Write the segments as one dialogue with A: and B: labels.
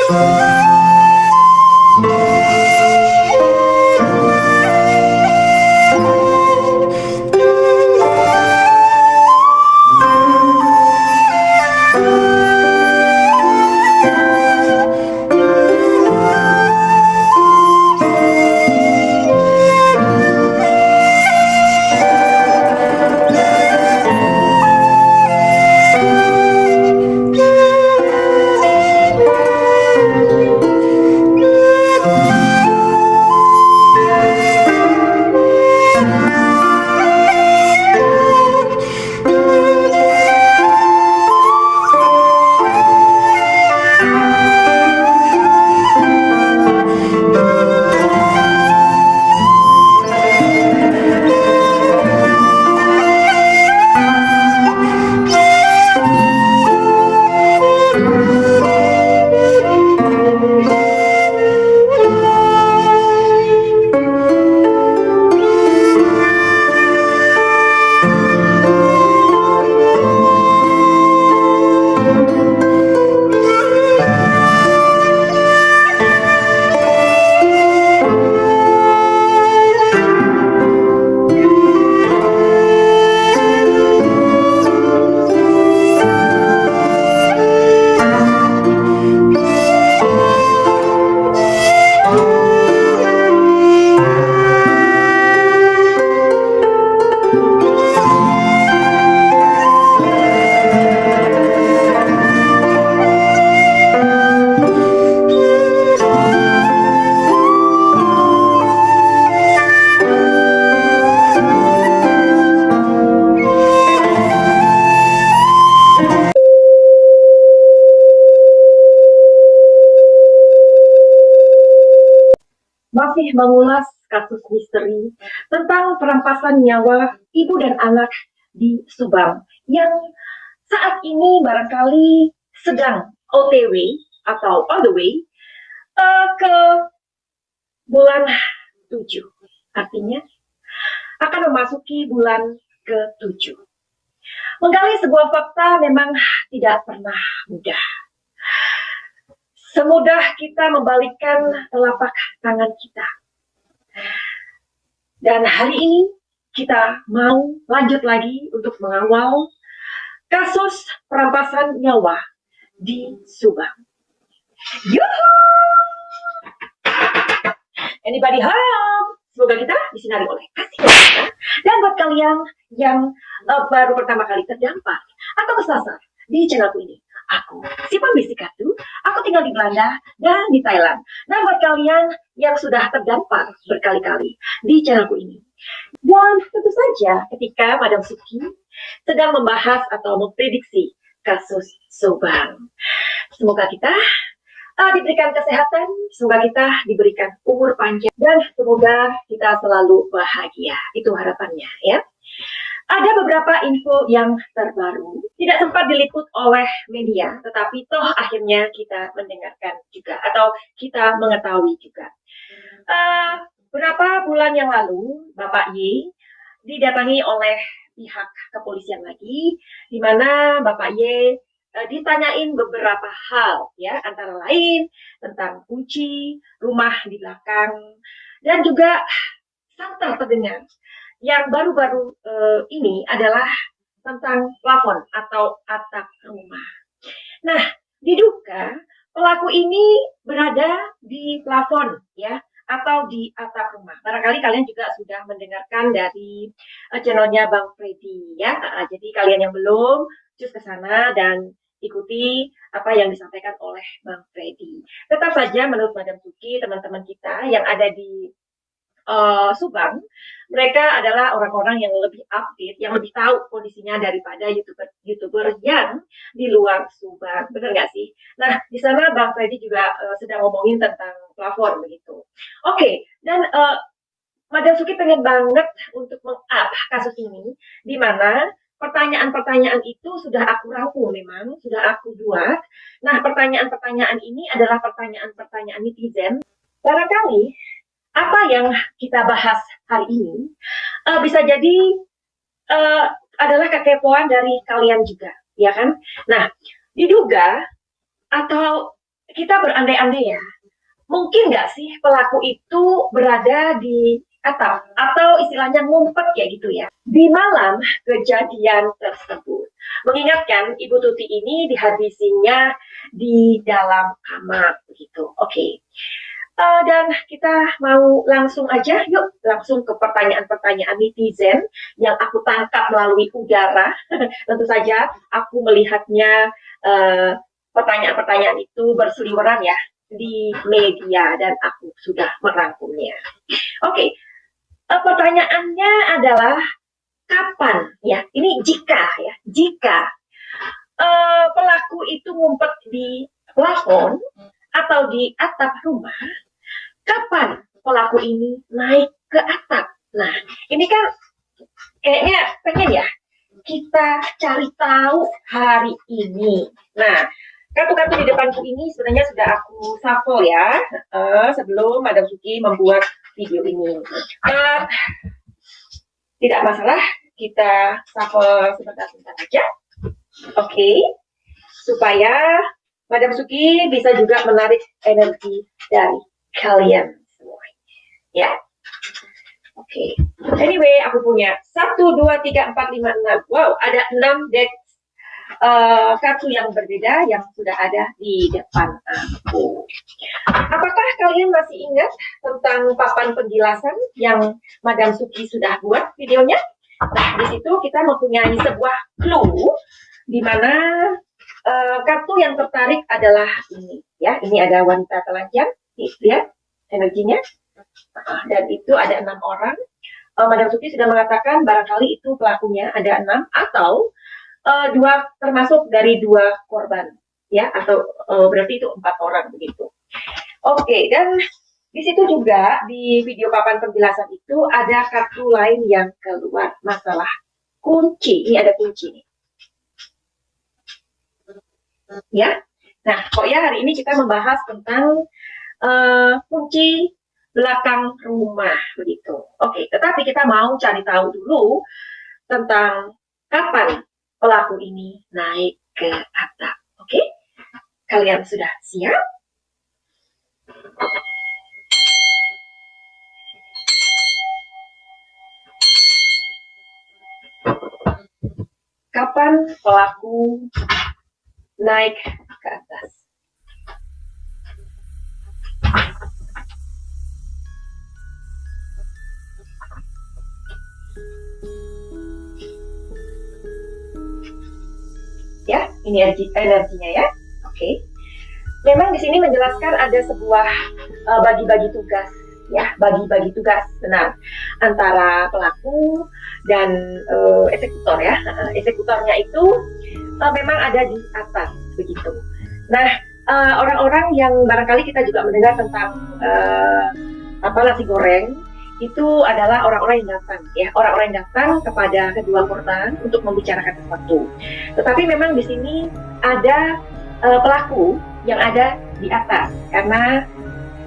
A: Masih mengulas kasus misteri tentang perampasan nyawa ibu dan anak di Subang yang saat ini barangkali sedang OTW atau on the way ke bulan 7. Artinya akan memasuki bulan ke-7. Menggali sebuah fakta memang tidak pernah mudah. Semudah kita membalikkan telapak tangan kita. Dan hari ini kita mau lanjut lagi untuk mengawal kasus perampasan nyawa di Subang. Yuhu! Anybody home? Semoga kita disinari oleh kasih kita. Dan buat kalian yang baru pertama kali terdampar atau kesasar di channelku ini, aku si pembisik kartu, aku tinggal di Belanda dan di Thailand. Nah, buat kalian yang sudah terdampar berkali-kali di channelku ini, dan tentu saja ketika Madam Suki sedang membahas atau memprediksi kasus Subang, semoga kita diberikan kesehatan, semoga kita diberikan umur panjang, dan semoga kita selalu bahagia. Itu harapannya ya. Ada beberapa info yang terbaru, tidak sempat diliput oleh media, tetapi toh akhirnya kita mendengarkan juga, atau kita mengetahui juga. Beberapa bulan yang lalu, Bapak Y didatangi oleh pihak kepolisian lagi, di mana Bapak Y ditanyain beberapa hal, ya, antara lain tentang kunci rumah di belakang, dan juga santer terdengar yang baru-baru ini adalah tentang plafon atau atap rumah. Nah, diduga pelaku ini berada di plafon, ya, atau di atap rumah. Barangkali kalian juga sudah mendengarkan dari channelnya Bang Freddy, ya. Jadi kalian yang belum, cus ke sana dan ikuti apa yang disampaikan oleh Bang Freddy. Tetap saja menurut Madam Suki, teman-teman kita yang ada di Subang, mereka adalah orang-orang yang lebih update, yang lebih tahu kondisinya daripada youtuber yang di luar Subang, benar nggak sih? Nah, di sana Bang Freddy juga sedang ngomongin tentang plafon begitu. Oke, dan Madam Suki pengen banget untuk meng-up kasus ini, di mana pertanyaan-pertanyaan itu sudah aku rangkum, memang sudah aku buat. Nah, pertanyaan-pertanyaan ini adalah pertanyaan-pertanyaan netizen. Barangkali apa yang kita bahas hari ini bisa jadi adalah kekepoan dari kalian juga, ya kan? Nah, diduga atau kita berandai-andai ya, mungkin nggak sih pelaku itu berada di atap atau istilahnya ngumpet kayak gitu ya di malam kejadian tersebut. Mengingatkan Ibu Tuti ini dihabisinya di dalam kamar begitu. Oke. Dan kita mau langsung aja, yuk langsung ke pertanyaan-pertanyaan netizen yang aku tangkap melalui udara. Tentu saja aku melihatnya pertanyaan-pertanyaan itu berseliweran ya di media dan aku sudah merangkumnya. Oke, pertanyaannya adalah kapan ya? Ini jika pelaku itu ngumpet di plafon atau di atap rumah, kapan pelaku ini naik ke atap? Nah, ini kan kayaknya pengen ya kita cari tahu hari ini. Nah, kartu-kartu di depanku ini sebenarnya sudah aku shuffle ya sebelum Madam Suki membuat video ini. Tidak masalah, kita shuffle sebentar-sebentar aja. Oke, supaya Madam Suki bisa juga menarik energi dari kalian semua. Ya. Oke. Anyway, aku punya 1, 2, 3, 4, 5, 6. Wow, ada 6 deck kartu yang berbeda yang sudah ada di depan aku. Apakah kalian masih ingat tentang papan penjelasan yang Madam Suki sudah buat videonya? Nah, di situ kita mempunyai sebuah clue di mana kartu yang tertarik adalah ini ya. Ini ada wanita telanjang, lihat energinya. Dan itu ada 6 orang. Madam Suki sudah mengatakan barangkali itu pelakunya ada 6 atau 2 termasuk dari 2 korban ya, atau berarti itu 4 orang begitu. Oke, dan di situ juga di video papan penjelasan itu ada kartu lain yang keluar, masalah kunci. Ini ada kunci nih. Ya. Nah, pokoknya hari ini kita membahas tentang kunci belakang rumah begitu. Oke, tetapi kita mau cari tahu dulu tentang kapan pelaku ini naik ke atap. Oke? Kalian sudah siap? Kapan pelaku naik ke atas? Ya, ini energinya ya. Oke. Memang di sini menjelaskan ada sebuah bagi-bagi tugas ya, bagi-bagi tugas benar antara pelaku dan eksekutor ya. Eksekutornya itu memang ada di atas begitu. Nah, orang-orang yang barangkali kita juga mendengar tentang nasi goreng itu adalah orang-orang yang datang ya, orang-orang yang datang kepada kedua korban untuk membicarakan sesuatu. Tetapi memang di sini ada pelaku yang ada di atas karena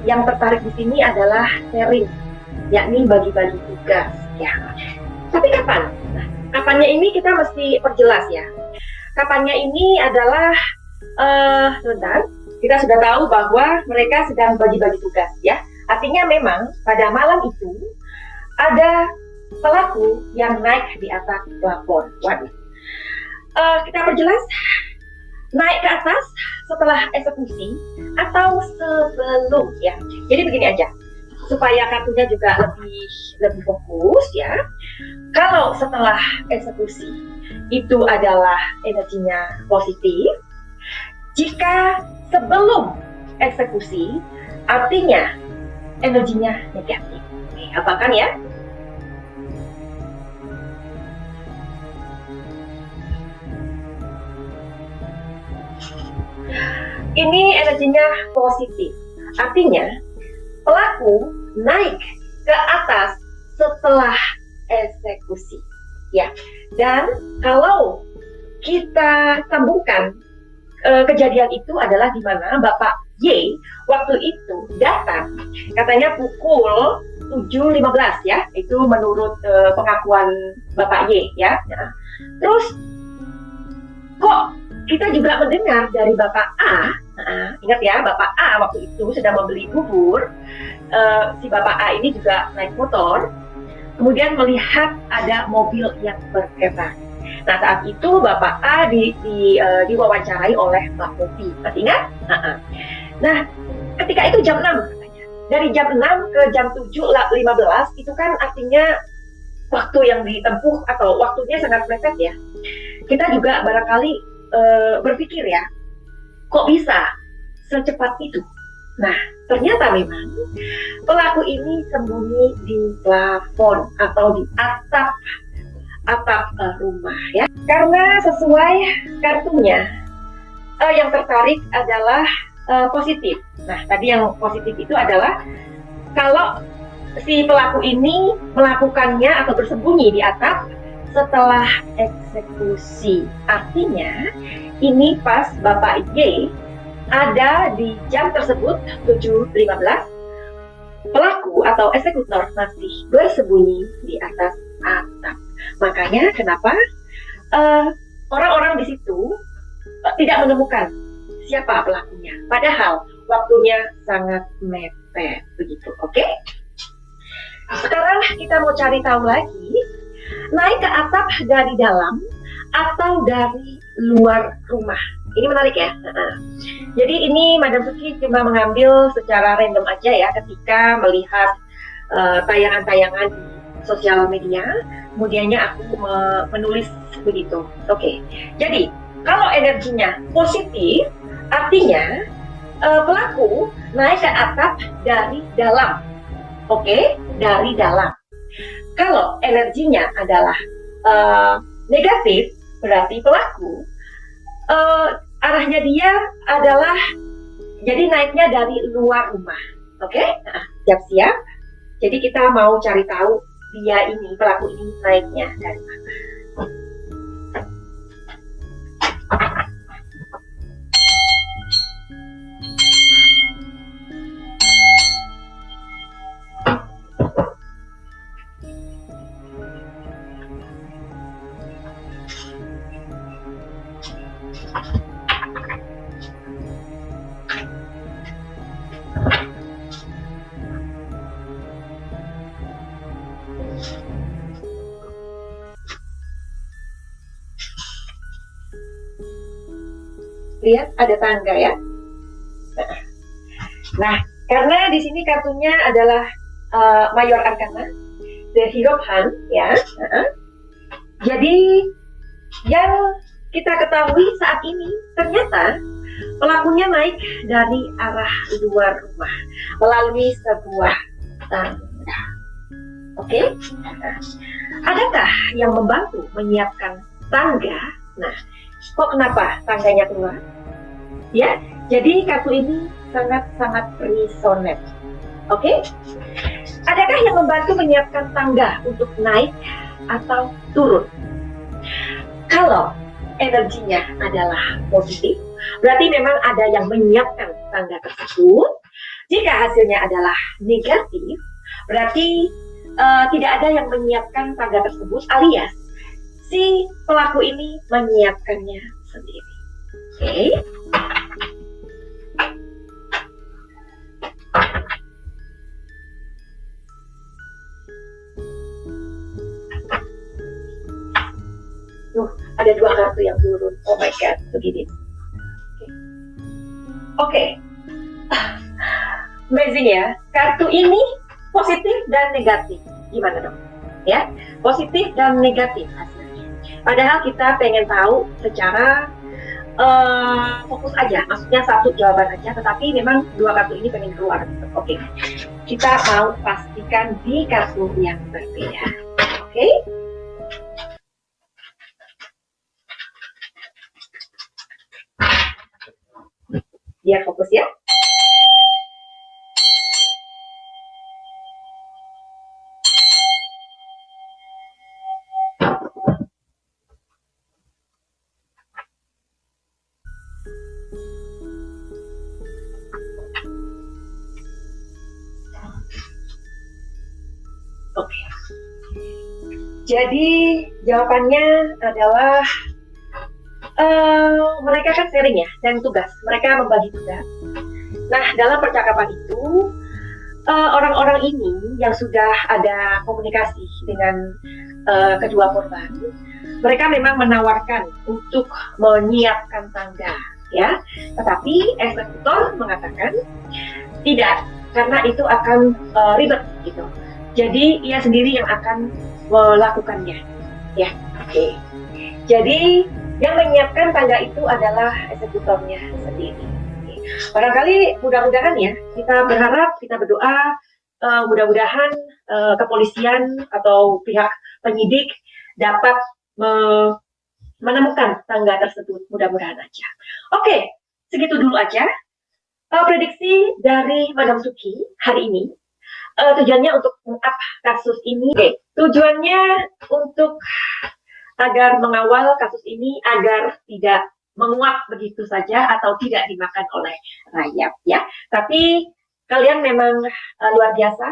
A: yang tertarik di sini adalah sharing, yakni bagi-bagi tugas ya. Tapi kapan? Nah, kapannya ini kita mesti perjelas ya. Kapannya ini adalah sebentar, kita sudah tahu bahwa mereka sedang bagi-bagi tugas ya. Artinya memang pada malam itu ada pelaku yang naik di atas plafon. Waduh. Kita perjelas, naik ke atas setelah eksekusi atau sebelum ya. Jadi begini aja, supaya kartunya juga lebih fokus ya. Kalau setelah eksekusi itu adalah energinya positif. Jika sebelum eksekusi artinya energinya negatif. Oke, apakan ya? Ini energinya positif. Artinya pelaku naik ke atas setelah eksekusi. Ya. Dan kalau kita sambungkan kejadian itu adalah di mana Bapak Y waktu itu datang katanya pukul 7.15 ya, itu menurut pengakuan Bapak Y ya. Terus kok kita juga mendengar dari Bapak A Ingat ya, Bapak A waktu itu sedang membeli bubur. Si Bapak A ini juga naik motor, kemudian melihat ada mobil yang bergerak. Nah, saat itu Bapak A diwawancarai oleh Mbak Popi. Masih ingat? Nah, ketika itu jam 6 katanya. Dari jam 6 ke jam 7.15 itu kan artinya waktu yang ditempuh atau waktunya sangat mepet ya. Kita juga barangkali berpikir ya, kok bisa secepat itu? Nah, ternyata memang pelaku ini sembunyi di plafon atau di atap rumah ya. Karena sesuai kartunya, yang tertarik adalah positif. Nah, tadi yang positif itu adalah kalau si pelaku ini melakukannya atau bersembunyi di atap setelah eksekusi. Artinya, ini pas Bapak Y ada di jam tersebut 7.15, pelaku atau eksekutor masih bersembunyi di atas atap. Makanya kenapa orang-orang di situ tidak menemukan siapa pelakunya. Padahal waktunya sangat mepet begitu. Oke? Sekarang kita mau cari tahu lagi, naik ke atap dari dalam atau dari luar rumah. Ini menarik ya. Jadi ini Madam Suki cuma mengambil secara random aja ya ketika melihat tayangan-tayangan di sosial media. Kemudiannya aku menulis begitu. Oke. Jadi kalau energinya positif, artinya pelaku naik ke atap dari dalam. Oke, dari dalam. Kalau energinya adalah negatif, berarti pelaku arahnya dia adalah jadi naiknya dari luar rumah. Oke, siap-siap. Jadi kita mau cari tahu dia ini, pelaku ini naiknya dari mana. Lihat ada tangga ya. Nah, karena di sini kartunya adalah Mayor Arcana, The Hierophant ya. Jadi yang kita ketahui saat ini ternyata pelakunya naik dari arah luar rumah melalui sebuah tangga. Oke? Adakah yang membantu menyiapkan tangga? Nah, kok kenapa tangganya keluar? Ya, jadi kartu ini sangat-sangat resonate. Oke? Adakah yang membantu menyiapkan tangga untuk naik atau turun? Kalau energinya adalah positif, berarti memang ada yang menyiapkan tangga tersebut. Jika hasilnya adalah negatif, berarti tidak ada yang menyiapkan tangga tersebut, alias si pelaku ini menyiapkannya sendiri. Oke? Ada dua kartu yang turun. Oh my god, begini. Oke. Amazing ya. Kartu ini positif dan negatif. Gimana dong? Ya, positif dan negatif hasilnya. Padahal kita pengen tahu secara fokus aja, maksudnya satu jawaban aja, tetapi memang dua kartu ini pengen keluar. Oke, kita mau pastikan di kartu yang berbeda. Oke. Biar fokus ya. Oke. Jadi jawabannya adalah mereka kan sharing tugas, mereka membagi tugas. Nah, dalam percakapan itu, orang-orang ini yang sudah ada komunikasi dengan kedua korban, mereka memang menawarkan untuk menyiapkan tangga, ya. Tetapi eksekutor mengatakan tidak, karena itu akan ribet gitu. Jadi ia sendiri yang akan melakukannya, ya. Oke. Jadi yang menyiapkan tangga itu adalah eksekutornya sendiri. Barangkali mudah-mudahan ya, kita berharap, kita berdoa, mudah-mudahan kepolisian atau pihak penyidik dapat menemukan tangga tersebut, mudah-mudahan aja. Oke, segitu dulu aja prediksi dari Madam Suki hari ini. Tujuannya untuk mengap kasus ini. Tujuannya untuk agar mengawal kasus ini agar tidak menguap begitu saja atau tidak dimakan oleh rayap, ya. Tapi kalian memang luar biasa,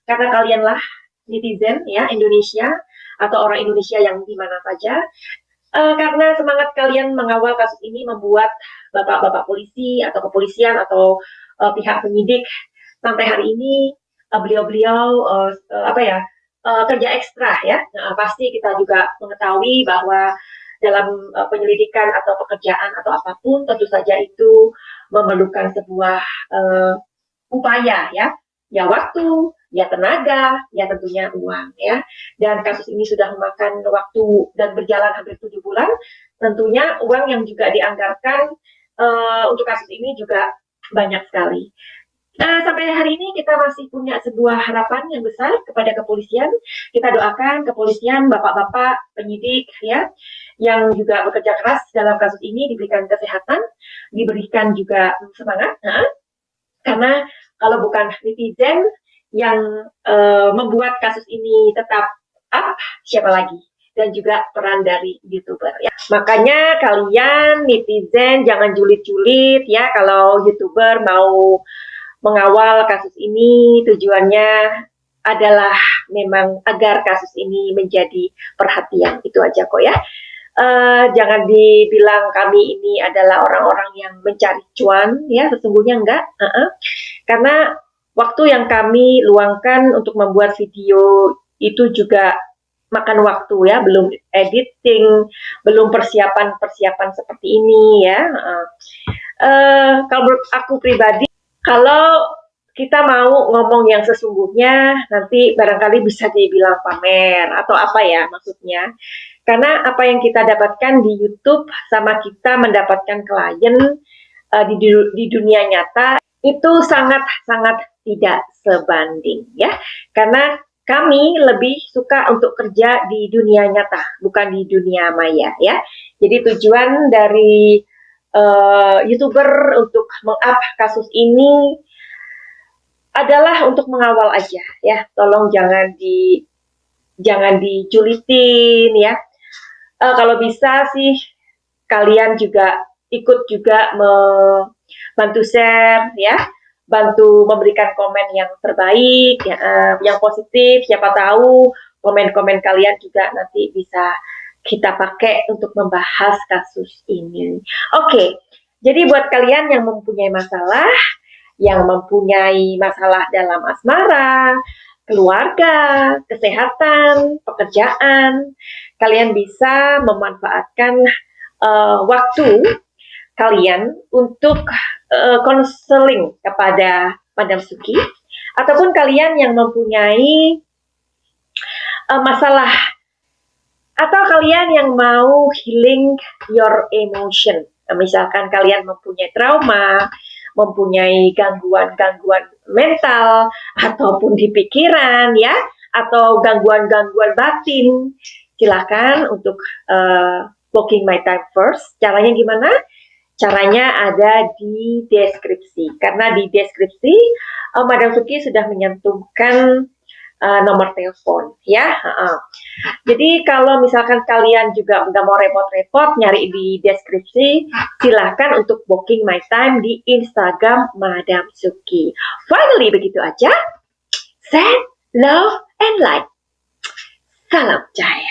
A: karena kalianlah netizen ya Indonesia atau orang Indonesia yang di mana saja. Karena semangat kalian mengawal kasus ini membuat bapak-bapak polisi atau kepolisian atau pihak penyidik sampai hari ini beliau-beliau kerja ekstra ya. Pasti kita juga mengetahui bahwa dalam penyelidikan atau pekerjaan atau apapun tentu saja itu memerlukan sebuah upaya ya waktu, ya tenaga, ya tentunya uang ya. Dan kasus ini sudah memakan waktu dan berjalan hampir 7 bulan. Tentunya uang yang juga dianggarkan untuk kasus ini juga banyak sekali. Sampai hari ini kita masih punya sebuah harapan yang besar kepada kepolisian. Kita doakan kepolisian, bapak-bapak penyidik ya, yang juga bekerja keras dalam kasus ini diberikan kesehatan, diberikan juga semangat. Karena kalau bukan netizen yang membuat kasus ini tetap up, siapa lagi? Dan juga peran dari YouTuber ya. Makanya kalian netizen jangan julid-julid ya, kalau YouTuber mau mengawal kasus ini, tujuannya adalah memang agar kasus ini menjadi perhatian. Itu aja kok ya. Jangan dibilang kami ini adalah orang-orang yang mencari cuan ya, sesungguhnya enggak. Karena waktu yang kami luangkan untuk membuat video itu juga makan waktu ya, belum editing, belum persiapan seperti ini ya. Kalau menurut aku pribadi, kalau kita mau ngomong yang sesungguhnya, nanti barangkali bisa dibilang pamer atau apa ya maksudnya. Karena apa yang kita dapatkan di YouTube sama kita mendapatkan klien di dunia nyata itu sangat-sangat tidak sebanding ya. Karena kami lebih suka untuk kerja di dunia nyata, bukan di dunia maya ya. Jadi tujuan dari YouTuber untuk meng-up kasus ini adalah untuk mengawal aja ya. Tolong jangan dijulitin ya. Kalau bisa sih kalian juga ikut juga bantu share ya, bantu memberikan komen yang terbaik ya, yang positif. Siapa tahu komen-komen kalian juga nanti bisa kita pakai untuk membahas kasus ini. Oke, jadi buat kalian yang mempunyai masalah dalam asmara, keluarga, kesehatan, pekerjaan, kalian bisa memanfaatkan waktu kalian untuk konseling kepada Madam Suki, ataupun kalian yang mempunyai masalah, atau kalian yang mau healing your emotion. Misalkan kalian mempunyai trauma, mempunyai gangguan-gangguan mental, ataupun di pikiran ya, atau gangguan-gangguan batin, silakan untuk booking my time first. Caranya gimana? Caranya ada di deskripsi. Karena di deskripsi Madam Suki sudah menyantumkan nomor telepon ya. Jadi kalau misalkan kalian juga nggak mau repot-repot nyari di deskripsi, silahkan untuk booking my time di Instagram Madam Suki. Finally begitu aja. Send love and light. Salam jaya.